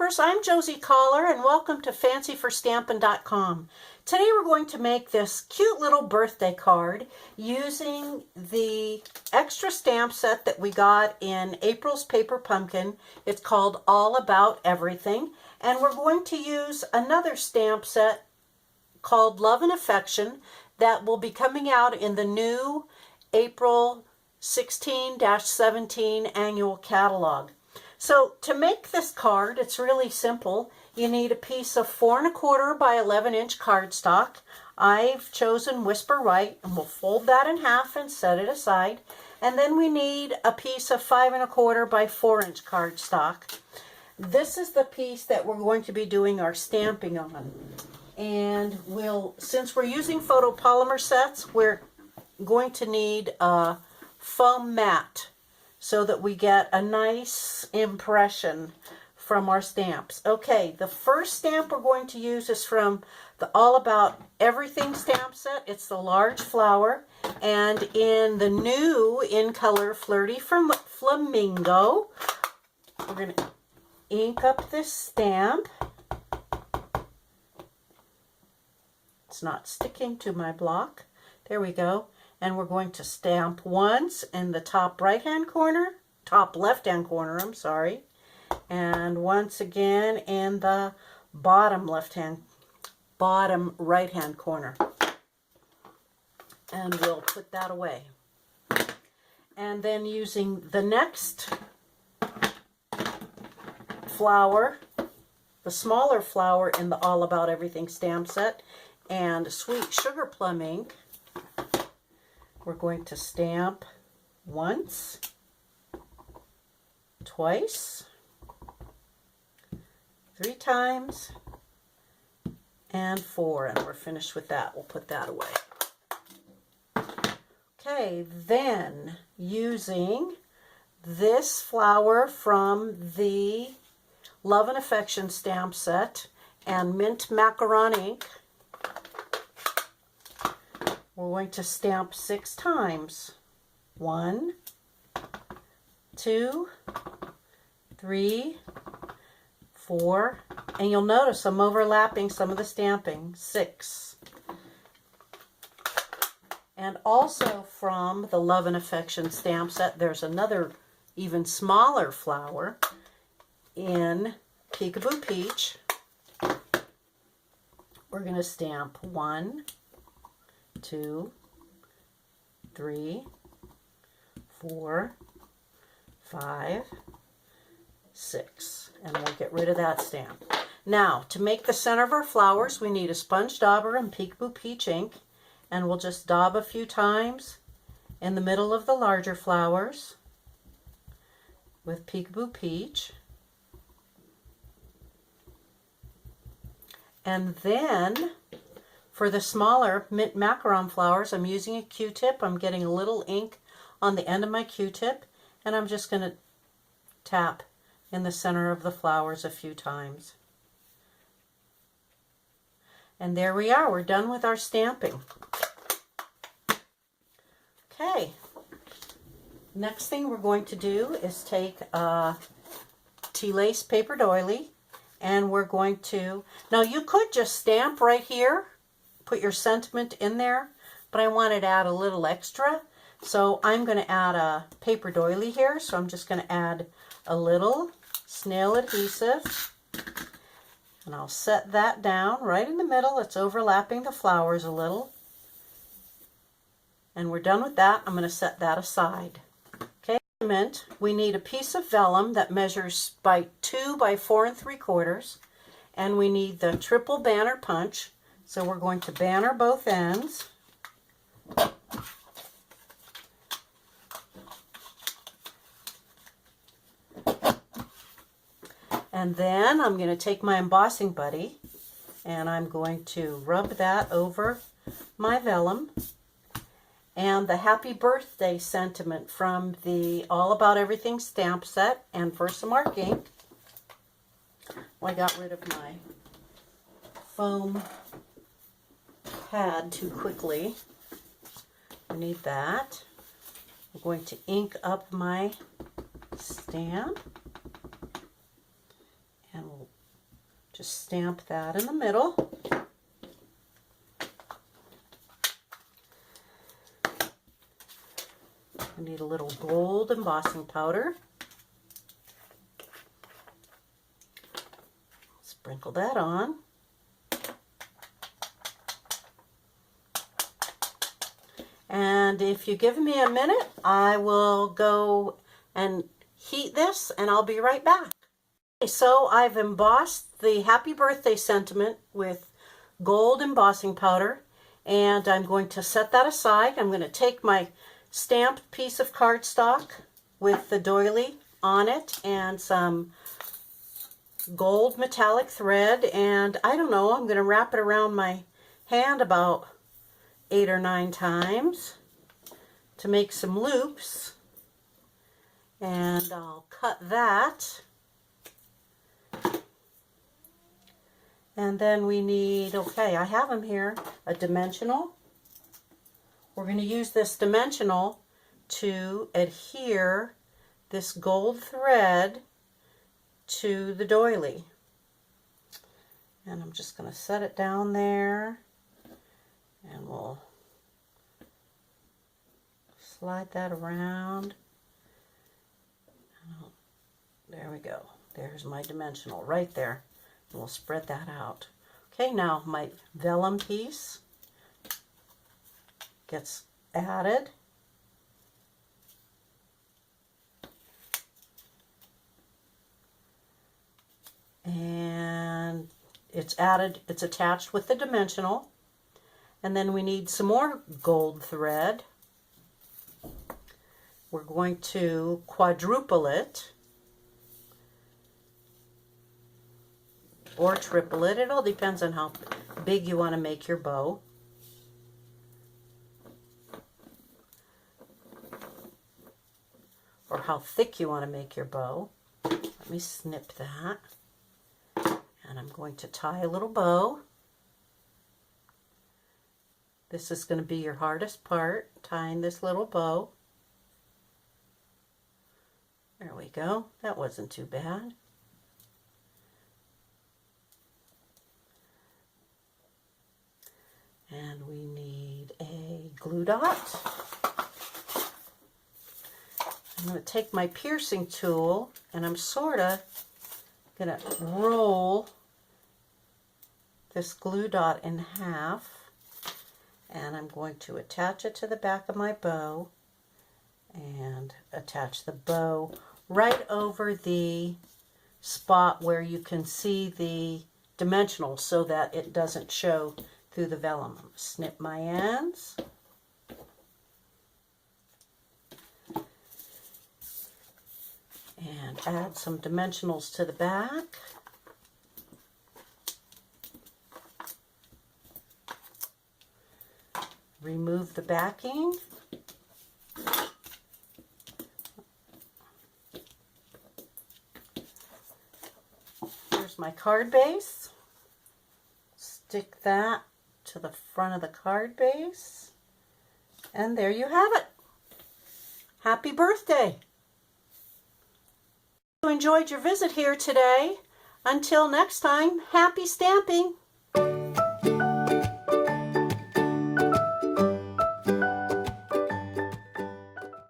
Stampers, I'm Adamson-Cauler and welcome to fancyforstampin.com. Today we're going to make this cute little birthday card using the extra stamp set that we got in April's Paper Pumpkin. It's called All About Everything, and we're going to use another stamp set called Love and Affection that will be coming out in the new April 16-17 annual catalog. So to make this card, it's really simple. You need a piece of 4 1/4 by 11-inch cardstock. I've chosen Whisper White, and we'll fold that in half and set it aside. And then we need a piece of 5 1/4 by 4-inch cardstock. This is the piece that we're going to be doing our stamping on. And since we're using photopolymer sets, we're going to need a foam mat so that we get a nice impression from our stamps. Okay, the first stamp we're going to use is from the All About Everything stamp set. It's the large flower, and in the new in color Flirty Flamingo, we're going to ink up this stamp. It's not sticking to my block. There we go. And we're going to stamp once in the top left-hand corner, and once again in the bottom right-hand corner. And we'll put that away. And then using the next flower, the smaller flower in the All About Everything stamp set, and Sweet Sugar Plum ink, we're going to stamp once, twice, 3 times, and 4, and we're finished with that. We'll put that away. Okay, then using this flower from the Love and Affection stamp set and Mint Macaron ink, we're going to stamp 6 times. 1, 2, 3, 4, and you'll notice I'm overlapping some of the stamping. 6. And also from the Love and Affection stamp set, there's another even smaller flower in Peekaboo Peach. We're going to stamp 1, 2, 3, 4, 5, 6, and we'll get rid of that stamp. Now, to make the center of our flowers, we need a sponge dauber and Peekaboo Peach ink, and we'll just daub a few times in the middle of the larger flowers with Peekaboo Peach. And then for the smaller Mint Macaron flowers, I'm using a Q-tip. I'm getting a little ink on the end of my Q-tip, and I'm just going to tap in the center of the flowers a few times. And there we are. We're done with our stamping. Okay. Next thing we're going to do is take a tea lace paper doily, and we're going to, now you could just stamp right here, put your sentiment in there, but I wanted to add a little extra, so I'm going to add a paper doily here. So I'm just going to add a little snail adhesive, and I'll set that down right in the middle. It's overlapping the flowers a little, and we're done with that. I'm going to set that aside. Okay, we need a piece of vellum that measures by 2 by 4 3/4, and we need the triple banner punch. So we're going to banner both ends. And then I'm going to take my embossing buddy and I'm going to rub that over my vellum. And the happy birthday sentiment from the All About Everything stamp set and Versamark ink. Well, I got rid of my foam pad too quickly. I need that. I'm going to ink up my stamp, and we'll Just stamp that in the middle. I need a little gold embossing powder. Sprinkle that on. And if you give me a minute, I will go and heat this and I'll be right back. Okay, so I've embossed the happy birthday sentiment with gold embossing powder, and I'm going to set that aside. I'm going to take my stamped piece of cardstock with the doily on it and some gold metallic thread, and I don't know, I'm going to wrap it around my hand about 8 or 9 times to make some loops, and I'll cut that. And then we need, okay, I have them here, a dimensional. We're going to use this dimensional to adhere this gold thread to the doily. And I'm just going to set it down there, and we'll slide that around. There we go. There's my dimensional right there. And we'll spread that out. Okay, now my vellum piece gets added. And it's attached with the dimensional. And then we need some more gold thread. We're going to quadruple it or triple it. It all depends on how big you want to make your bow. Or how thick you want to make your bow. Let me snip that. And I'm going to tie a little bow. This is going to be your hardest part, tying this little bow. There we go. That wasn't too bad. And we need a glue dot. I'm going to take my piercing tool and I'm sort of going to roll this glue dot in half, and I'm going to attach it to the back of my bow and attach the bow right over the spot where you can see the dimensional so that it doesn't show through the vellum. Snip my ends. And add some dimensionals to the back. Remove the backing. Here's my card base. Stick that to the front of the card base. And there you have it. Happy birthday! You enjoyed your visit here today. Until next time, happy stamping!